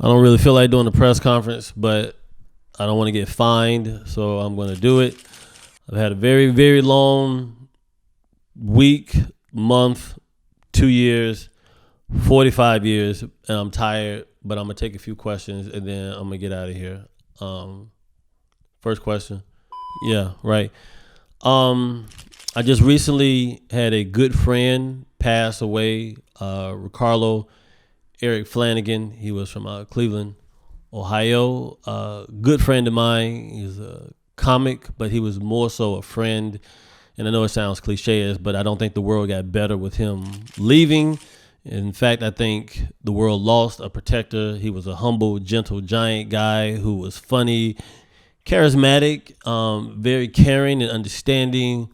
I don't really feel like doing a press conference, but I don't want to get fined, so I'm going to do it. I've had a very, very long week, month, 2 years, 45 years, and I'm tired, but I'm going to take a few questions, and then I'm going to get out of here. First question. Yeah, right. I just recently had a good friend pass away, Ricarlo, Eric Flanagan. He was from Cleveland, Ohio. Good friend of mine. He's a comic, but he was more so a friend. And I know it sounds cliche, but I don't think the world got better with him leaving. In fact, I think the world lost a protector. He was a humble, gentle, giant guy who was funny, charismatic, very caring and understanding.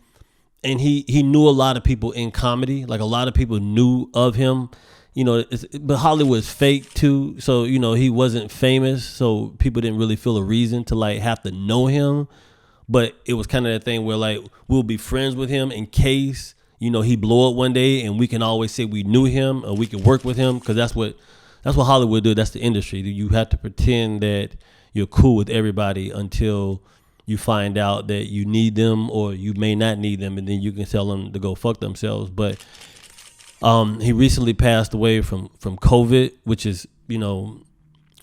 And he knew a lot of people in comedy. Like, a lot of people knew of him. You know, but Hollywood's fake too. So, you know, he wasn't famous. So people didn't really feel a reason to like have to know him. But it was kind of that thing where like we'll be friends with him in case, you know, he blow up one day and we can always say we knew him or we could work with him. Cause that's what Hollywood do. That's the industry. You have to pretend that you're cool with everybody until you find out that you need them or you may not need them. And then you can tell them to go fuck themselves. But he recently passed away from COVID, which is, you know,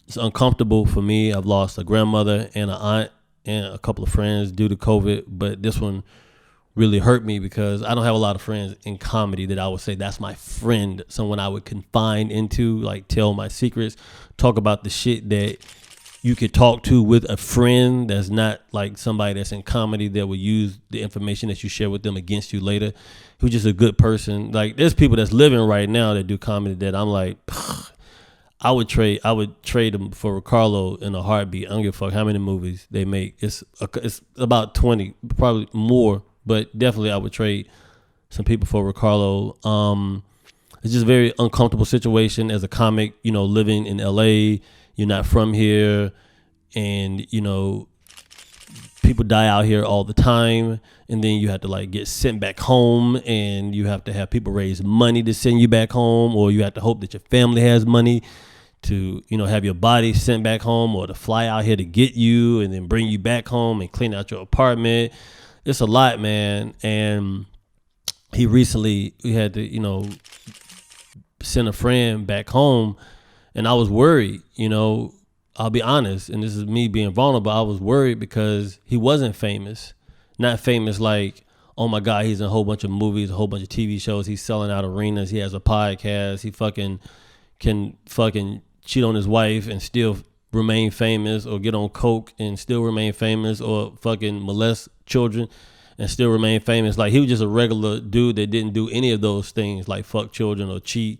it's uncomfortable for me. I've lost a grandmother and an aunt and a couple of friends due to COVID, but this one really hurt me because I don't have a lot of friends in comedy that I would say that's my friend, someone I would confide into, like tell my secrets, talk about the shit that you could talk to with a friend that's not like somebody that's in comedy that will use the information that you share with them against you later. Who's just a good person. Like, there's people that's living right now that do comedy that I'm like, I would trade them for Ricarlo in a heartbeat. I don't give a fuck how many movies they make. It's about 20, probably more, but definitely I would trade some people for Ricarlo. It's just a very uncomfortable situation as a comic, you know, living in LA. You're not from here, and you know, people die out here all the time, and then you have to like get sent back home, and you have to have people raise money to send you back home, or you have to hope that your family has money to, you know, have your body sent back home, or to fly out here to get you and then bring you back home and clean out your apartment. It's a lot, man. And we had to, you know, send a friend back home. And I was worried, you know, I'll be honest, and this is me being vulnerable. I was worried because he wasn't famous. Not famous like, oh my God, he's in a whole bunch of movies, a whole bunch of TV shows. He's selling out arenas. He has a podcast. He can cheat on his wife and still remain famous, or get on coke and still remain famous, or fucking molest children and still remain famous. Like, he was just a regular dude that didn't do any of those things, like fuck children or cheat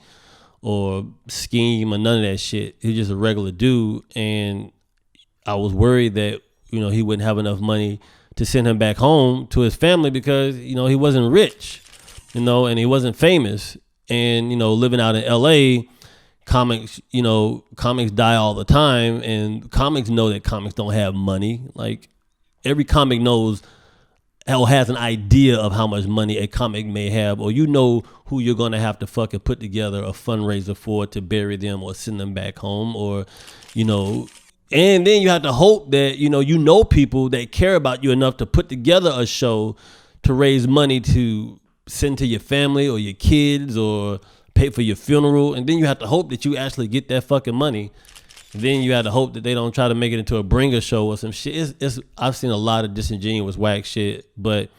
or scheme or none of that shit. He's just a regular dude, and I was worried that, you know, he wouldn't have enough money to send him back home to his family because, you know, he wasn't rich, you know, and he wasn't famous. And, you know, living out in LA, comics die all the time, and comics know that comics don't have money. Like, every comic knows or has an idea of how much money a comic may have, or you know who you're going to have to fucking put together a fundraiser for to bury them or send them back home, or, you know, and then you have to hope that, you know people that care about you enough to put together a show to raise money to send to your family or your kids or pay for your funeral. And then you have to hope that you actually get that fucking money. Then you have to hope that they don't try to make it into a bringer show or some shit. I've seen a lot of disingenuous whack shit, but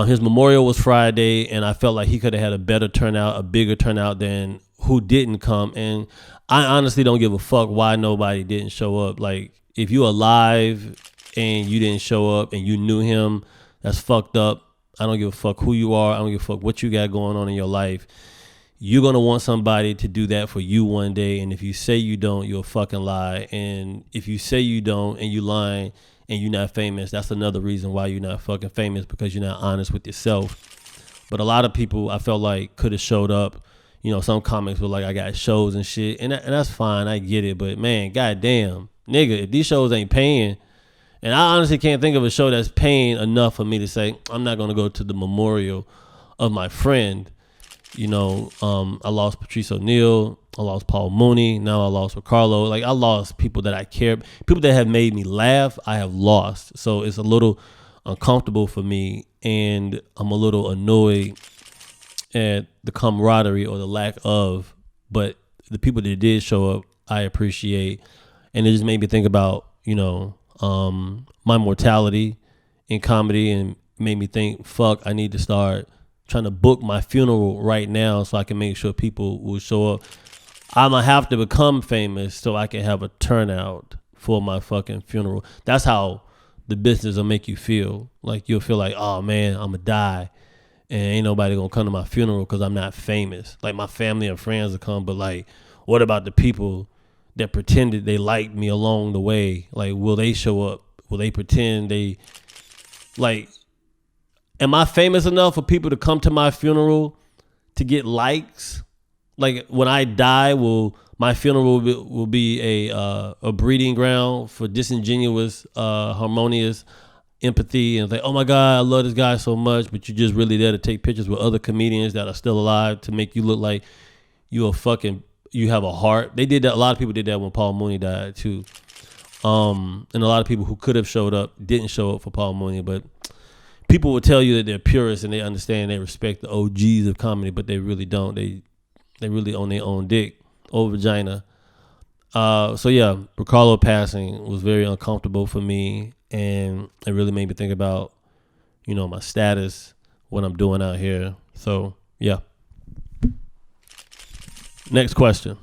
his memorial was Friday, and I felt like he could have had a better turnout, a bigger turnout than who didn't come. And I honestly don't give a fuck why nobody didn't show up. Like, if you're alive and you didn't show up and you knew him, that's fucked up. I don't give a fuck who you are. I don't give a fuck what you got going on in your life. You're going to want somebody to do that for you one day. And if you say you don't, you'll fucking lie. And if you say you don't and you lying and you're not famous, that's another reason why you're not fucking famous, because you're not honest with yourself. But a lot of people, I felt like, could have showed up. You know, some comics were like, I got shows and shit. And that's fine. I get it. But man, goddamn, nigga, if these shows ain't paying, and I honestly can't think of a show that's paying enough for me to say, I'm not going to go to the memorial of my friend. I lost Patrice O'Neal. I lost Paul Mooney. Now I lost Ricarlo. Like, I lost people that I care. People that have made me laugh, I have lost. So it's a little uncomfortable for me, and I'm a little annoyed at the camaraderie or the lack of. But the people that did show up, I appreciate. And it just made me think about, my mortality in comedy, and made me think, fuck, I need to start trying to book my funeral right now so I can make sure people will show up. I'm going to have to become famous so I can have a turnout for my fucking funeral. That's how the business will make you feel. Like, you'll feel like, oh man, I'm going to die, and ain't nobody going to come to my funeral because I'm not famous. Like, my family and friends will come, but like, what about the people that pretended they liked me along the way? Like, will they show up? Will they pretend they, like, am I famous enough for people to come to my funeral to get likes? Like, when I die, will my funeral will be a breeding ground for disingenuous, harmonious empathy, and like, oh my God, I love this guy so much, but you're just really there to take pictures with other comedians that are still alive to make you look like you have a heart. They did that. A lot of people did that when Paul Mooney died too. And a lot of people who could have showed up didn't show up for Paul Mooney, but people will tell you that they're purists and they understand, they respect the OGs of comedy, but they really don't. They really own their own dick or vagina. So yeah, Ricarlo passing was very uncomfortable for me, and it really made me think about, my status, what I'm doing out here. So yeah. Next question.